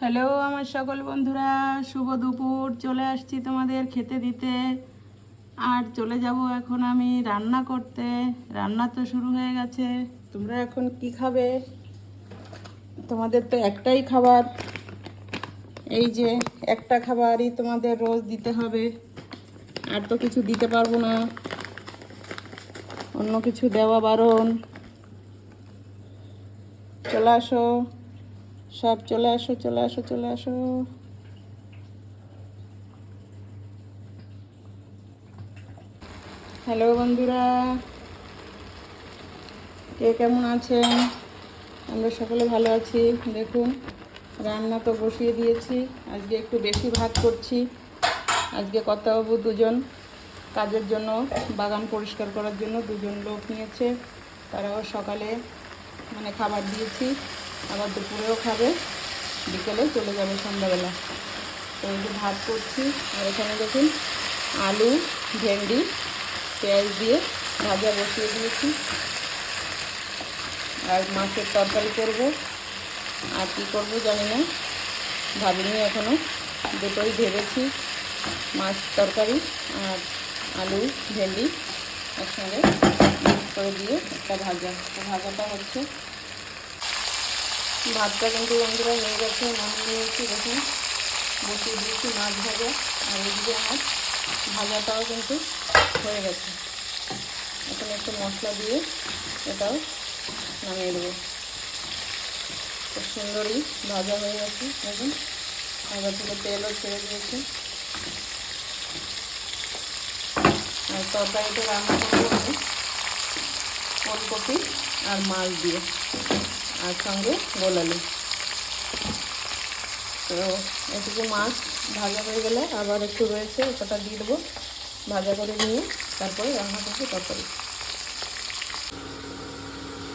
Hello আমার সকল বন্ধুরা, শুভ দুপুর। চলে আসছি তোমাদের খেতে দিতে। আর চলে যাব এখন আমি রান্না করতে। রান্না তো শুরু হয়ে গেছে। তোমরা এখন কি খাবে? তোমাদের তো একটাই খাবার, এই যে একটা খাবারই তোমাদের রোজ দিতে হবে। আর তো কিছু দিতে পারবো না, অন্য কিছু দেওয়া বারণ। চলে আসো, সব চলে আসো, চলে আসো, চলে আসো। হ্যালো বন্ধুরা, কে কেমন আছেন? আমরা সকলে ভালো আছি। দেখুন, রান্না তো বসিয়ে দিয়েছি। আজকে একটু বেশি ভাত করছি। আজকে কর্তাবাবু দুজন কাজের জন্য, বাগান পরিষ্কার করার জন্য দুজন লোক নিয়েছে। তারাও সকালে খাবার দিয়েছি, আবার দুপুরেও খাবে, বিকেলে চলে যাবে সন্ধ্যাবেলা। তো এই যে ভাত করছি। আর এখানে দেখুন আলু, ভেন্ডি, পেঁয়াজ দিয়ে ভাজা বসিয়ে দিয়েছি। আর মাছের তরকারি করব। আর কী করবো জানি না, ভাবিনি এখনও। দুটোই ভেবেছি, মাছ তরকারি আর আলু ভেন্ডি একসঙ্গে মিক্স করে দিয়ে একটা ভাজা। তো ভাজাটা হচ্ছে। ভাতটা কিন্তু বন্ধুরা হয়ে গেছে, নামিয়ে নিয়েছি। দেখুন, বসিয়ে দিয়েছি মাছ ভাজা। আর এদিকে আমার ভাজাটাও কিন্তু হয়ে গেছে। এখন একটু মশলা দিয়ে এটাও নামিয়ে দেবো। খুব সুন্দরই ভাজা হয়ে গেছে। দেখুন, ভাজা থেকে তেলও ছেড়ে দিয়েছে। আর তরকারিতে রান্না করবো আমি ফুলকপি আর মাছ দিয়ে, আর সঙ্গে গোল আলু। তো এটুকু মাছ ভাজা হয়ে গেলে আবার একটু রয়েছে, ওটা দিয়ে দেবো। ভাজা করে নিয়ে তারপরে রান্না করবো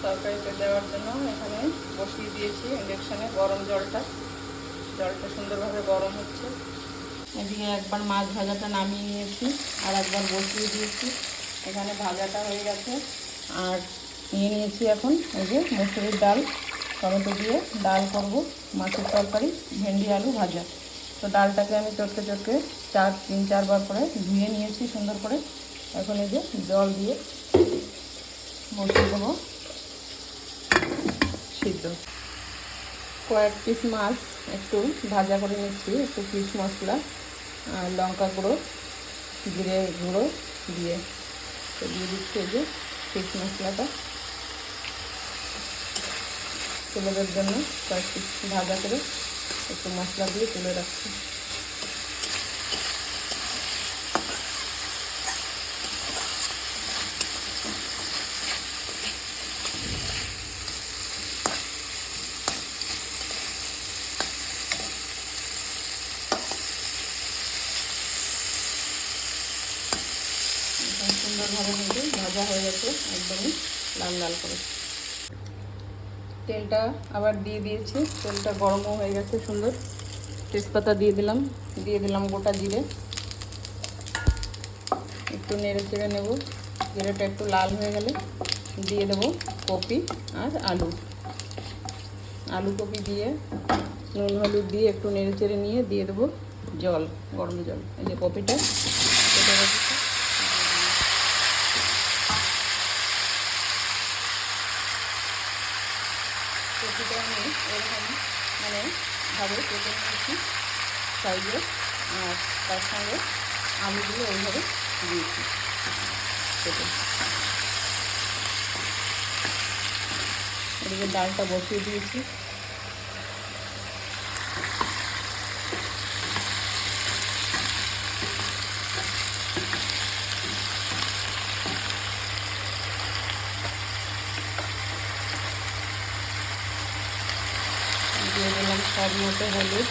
তরকারিতে দেওয়ার জন্য এখানে বসিয়ে দিয়েছি ইন্ডাকশানে গরম জলটা। জলটা সুন্দরভাবে গরম হচ্ছে। এদিকে একবার মাছ ভাজাটা নামিয়ে নিয়েছি, আর একবার বসিয়ে দিয়েছি। এখানে ভাজাটা হয়ে গেছে। আর নিয়ে নিয়েছি এখন এই যে মসুরির ডাল, টমেটো দিয়ে ডাল করব, মাছের তরকারি, ভেন্ডি আলু ভাজা। তো ডালটাকে আমি চটকে চটকে 3-4 বার করে ধুয়ে নিয়েছি সুন্দর করে। এখন এই যে জল দিয়ে বসিয়ে দেবো সিদ্ধ। কয়েক পিস মাছ একটু ভাজা করে নিচ্ছি, একটু পিস মশলা আর লঙ্কা গুঁড়ো, জিরে গুঁড়ো দিয়ে। তো দিয়ে দিচ্ছি এই যে পিস মশলাটা তুলে জন্য কয়েক পিস ভাজা করে একটু মশলা দিয়ে তুলে রাখছি। সুন্দরভাবে কিন্তু ভাজা হয়ে গেছে, একদমই লাল লাল করে। তেলটা আবার দিয়ে দিয়েছি, তেলটা গরমও হয়ে গেছে সুন্দর। তেজপাতা দিয়ে দিলাম গোটা জিরে। একটু নেড়ে চেড়ে নেব। জিরেটা একটু লাল হয়ে গেলে দিয়ে দেবো কপি আর আলু কপি দিয়ে নুন হলুদ দিয়ে একটু নেড়ে চেড়ে নিয়ে দিয়ে দেবো জল, গরম জল। এই যে কপিটা কেটে রেখেছি, কপিটা আমি এরকম ভাবে কেটে নিয়েছি সাইজে। আর তার সঙ্গে আলুগুলো এইভাবে দিয়েছি কেটে। এদিকে ডালটা বসিয়ে দিয়েছি। দিয়ে দিলাম স্বাদ মতো হলুদ,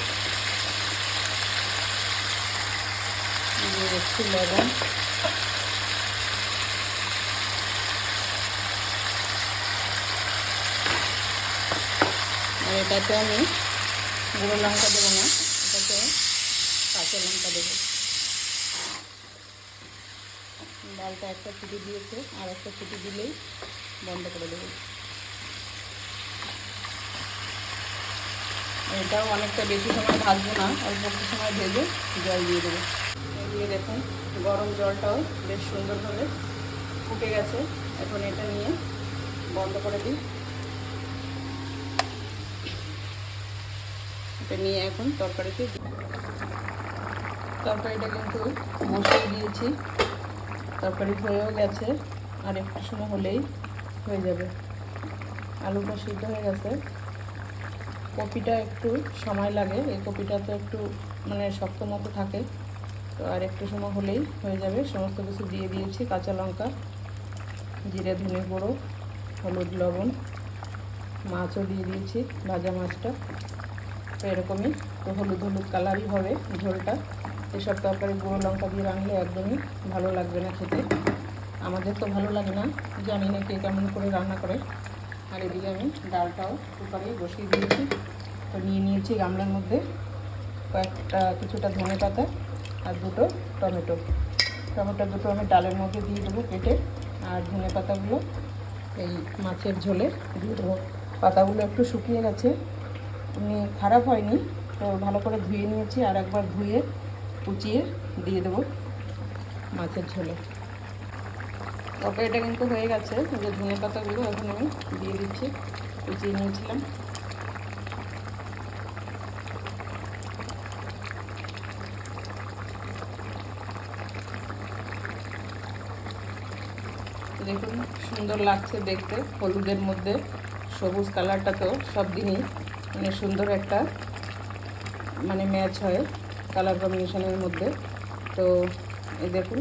দিয়ে দিচ্ছি লবণ। আর এটাতে আমি গুঁড়ো লঙ্কা দেবো না, এটাতে কাঁচা লঙ্কা দেবো। ডালটা একটা ফুটি দিয়েছে, আর একটা ফুটি দিলেই বন্ধ করে দেবো। এটাও অনেকটা বেশি সময় ভাজবো না, অল্প একটু সময় ভেজে জল দিয়ে দেবো। দিয়ে দেখুন গরম জলটাও বেশ সুন্দরভাবে ফুটে গেছে। এখন এটা নিয়ে বন্ধ করে দিই। এটা নিয়ে এখন তরকারিটা কিন্তু বসিয়ে দিয়েছি। তরকারি হয়েও গেছে, আর একটু সময় হলেই হয়ে যাবে। আলুটা সিদ্ধ হয়ে গেছে। কপিটা একটু সময় লাগে, এই কপিটা তো একটু মানে শক্ত মতো থাকে, তো আর একটু সময় হলেই হয়ে যাবে। সমস্ত কিছু দিয়ে দিয়েছি, কাঁচা লঙ্কা, জিরে, ধনে গুঁড়ো, হলুদ, লবণ, মাছও দিয়ে দিয়েছি, ভাজা মাছটা। তো এরকমই তো হলুদ কালারই হবে ঝোলটা। এসব তরকারি গুঁড়ো লঙ্কা দিয়ে রান্নলে একদমই ভালো লাগবে না খেতে। আমাদের তো ভালো লাগে না, জানি না কে কেমন করে রান্না করে। আর এদিকে আমি ডালটাও কুকারে বসিয়ে দিয়েছি। তো নিয়ে নিয়েছি গামলার মধ্যে কিছুটা ধনে পাতা আর দুটো টমেটো দুটো আমি ডালের মধ্যে দিয়ে দেবো কেটে। আর ধনে পাতাগুলো এই মাছের ঝোলে দিয়ে দেবো। পাতাগুলো একটু শুকিয়ে গেছে, খারাপ হয়নি, তো ভালো করে ধুয়ে নিয়েছি। আর একবার ধুয়ে কুচিয়ে দিয়ে দেবো মাছের ঝোলে। তরকারিটা কিন্তু হয়ে গেছে। যে ধনে পাতাগুলো এখন আমি দিয়ে দিচ্ছি, কুচিয়ে নিয়েছিলাম। দেখুন সুন্দর লাগছে দেখতে, হলুদের মধ্যে সবুজ কালারটা তো সব দিনই মানে সুন্দর একটা মানে ম্যাচ হয় কালার কম্বিনেশনের মধ্যে। তো এই দেখুন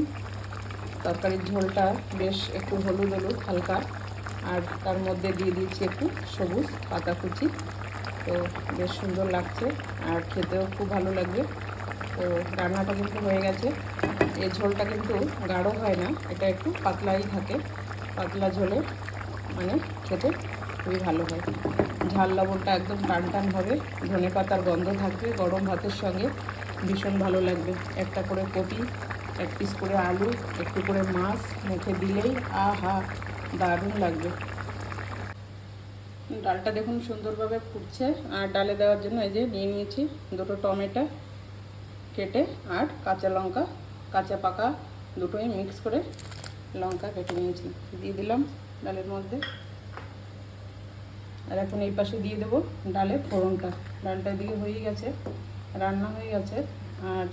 তরকারির ঝোলটা বেশ একটু হলুদ হালকা, আর তার মধ্যে দিয়ে দিয়েছি একটু সবুজ পাতা কুচি। তো বেশ সুন্দর লাগছে আর খেতেও খুব ভালো লাগবে। তো রান্নাটা কিন্তু হয়ে গেছে। এই ঝোলটা কিন্তু গাঢ় হয় না, এটা একটু পাতলাই থাকে। পাতলা ঝোলে মানে খেতে খুবই ভালো হয়। ঝাল লবণটা একদম টান হবে, ধনে পাতার গন্ধ থাকবে, গরম ভাতের সঙ্গে ভীষণ ভালো লাগবে। একটা করে কপি, এক পিস করে আলু, একটু করে মাছ মুখে দিলেই আহা দারুণ লাগবে। ডালটা দেখুন সুন্দরভাবে ফুটছে। আর ডালে দেওয়ার জন্য এই যে নিয়ে নিয়েছি দুটো টমেটো কেটে, আর কাঁচা লঙ্কা, কাঁচা পাকা দুটোই মিক্স করে লঙ্কা কেটে নিয়েছি, দিয়ে দিলাম ডালের মধ্যে। আর এখন এই পাশে দিয়ে দেবো ডালের ফোড়নটা। ডালটা দিয়ে হয়ে গেছে, রান্না হয়ে গেছে। আর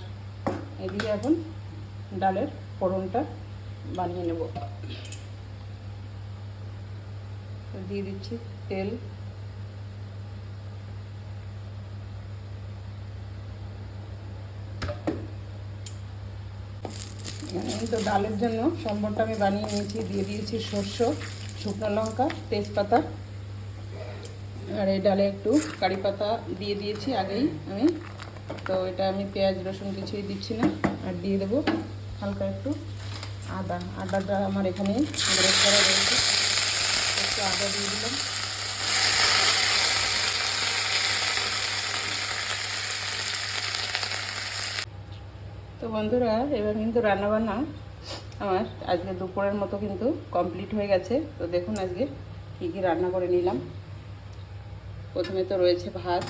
এদিকে এখন ডালের ফোড়নটা বানিয়ে নেব। দিয়ে দিচ্ছি তেল, তো ডালের জন্য সম্বরটা আমি বানিয়ে নিয়েছি। দিয়ে দিয়েছি সর্ষ, শুকনো লঙ্কা, তেজপাতা, আর এই ডালে একটু কারি পাতা দিয়ে দিয়েছি আগেই আমি। তো এটা আমি পেঁয়াজ রসুন কিছুই দিচ্ছি না। আর দিয়ে দেবো হালকা একটু আদাটা আমার এখানে গ্রেট করা রয়েছে, একটু আদা দিয়ে দিলাম। তো বন্ধুরা এবার কিন্তু রান্নাবান্না আমার আজকে দুপুরের মতো কিন্তু কমপ্লিট হয়ে গেছে। তো দেখুন আজকে কী কী রান্না করে নিলাম। প্রথমে তো রয়েছে ভাত,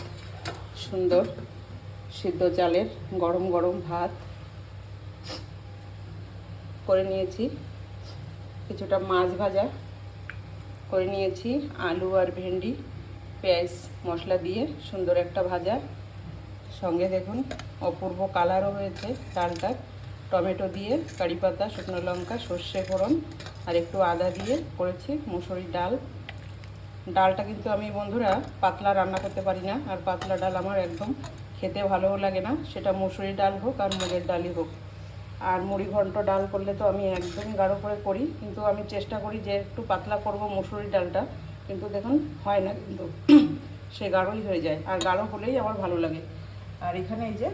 সুন্দর সিদ্ধ চালের গরম গরম ভাত করে নিয়েছি। কিছুটা মাছ ভাজা করে নিয়েছি, আলু আর ভেন্ডি পেঁয়াজ মশলা দিয়ে সুন্দর একটা ভাজা। সঙ্গে দেখুন অপূর্ব কালারও হয়েছে ডালটা। টমেটো দিয়ে কারি পাতা, শুকনো লঙ্কা, সর্ষে ফোড়ন আর একটু আদা দিয়ে করেছি মুসুরির ডাল। ডালটা কিন্তু আমি বন্ধুরা পাতলা রান্না করতে পারি না, আর পাতলা ডাল আমার একদম খেতে ভালোও লাগে না, সেটা মুসুরি ডাল হোক আর মুগের ডালই হোক। আর মুড়ি ঘন্ট ডাল করলে তো আমি একদমই গাঢ় করে করি, কিন্তু আমি চেষ্টা করি যে একটু পাতলা করব মুসুরি ডালটা, কিন্তু দেখুন হয় না, কিন্তু সে গাঢ়ই হয়ে যায়। আর গাঢ় হলেই আমার ভালো লাগে। আর এখানে এই যে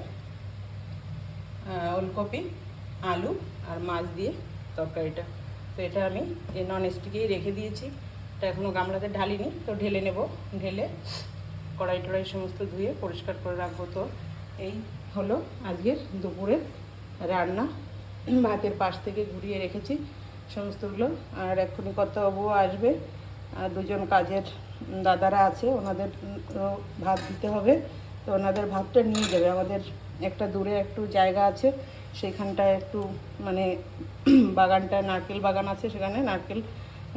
ওলকপি, আলু আর মাছ দিয়ে তরকারিটা, তো এটা আমি এই নন স্টিকেই রেখে দিয়েছি। এটা এখনও গামলাতে ঢালিনি, তো ঢেলে নেব। ঢেলে কড়াই টড়াই সমস্ত ধুয়ে পরিষ্কার করে রাখবো। তো এই হলো আজকের দুপুরের রান্না। ভাতের পাশ থেকে ঘুরিয়ে রেখেছি সমস্তগুলো। আর এক্ষুনি কর্তাবাবুও আসবে, আর দুজন কাজের দাদারা আছে, ওনাদের ভাত দিতে হবে। তো ওনাদের ভাতটা নিয়ে যাবে। আমাদের একটা দূরে একটু জায়গা আছে, সেইখানটায় একটু মানে বাগানটা নারকেল বাগান আছে, সেখানে নারকেল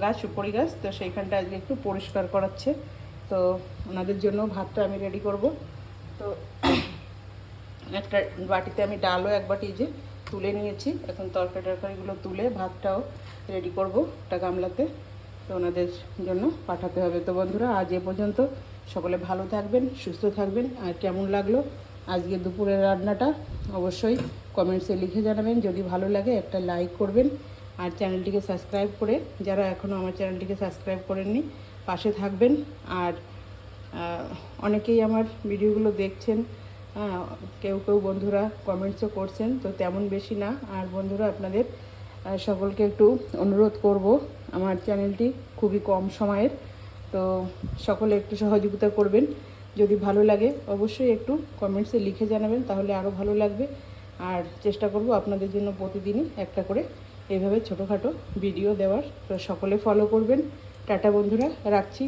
গাছ, সুপারি গাছ, তো সেইখানটা আজকে একটু পরিষ্কার করাচ্ছে। তো ওনাদের জন্য ভাতটা আমি রেডি করব। তো একটা বাটিতে আমি ডালও এক বাটি যে তুলে নিয়েছি, এখন তরকারিগুলো তুলে ভাতটাও রেডি করব একটা গামলাতে, তো ওনাদের জন্য পাঠাতে হবে। তো বন্ধুরা, আজ এ পর্যন্ত। সকলে ভালো থাকবেন, সুস্থ থাকবেন। আর কেমন লাগলো আজকে দুপুরের রান্নাটা অবশ্যই কমেন্টসে লিখে জানাবেন। যদি ভালো লাগে একটা লাইক করবেন, আর চ্যানেলটিকে সাবস্ক্রাইব করে, যারা এখনও আমার চ্যানেলটিকে সাবস্ক্রাইব করেননি, পাশে থাকবেন। আর অনেকেই আমার ভিডিওগুলো দেখছেন, কেউ কেউ বন্ধুরা কমেন্টসও করছেন, তো তেমন বেশি না। আর বন্ধুরা, আপনাদের সকলকে একটু অনুরোধ করব, আমার চ্যানেলটি খুবই কম সময়ের, তো সকলে একটু সহযোগিতা করবেন। যদি ভালো লাগে অবশ্যই একটু কমেন্টসে লিখে জানাবেন, তাহলে আরও ভালো লাগবে। আর চেষ্টা করব আপনাদের জন্য প্রতিদিনই একটা করে এইভাবে ছোটোখাটো ভিডিও দেওয়ার। তো সকলে ফলো করবেন। টাটা বন্ধুরা, রাখছি।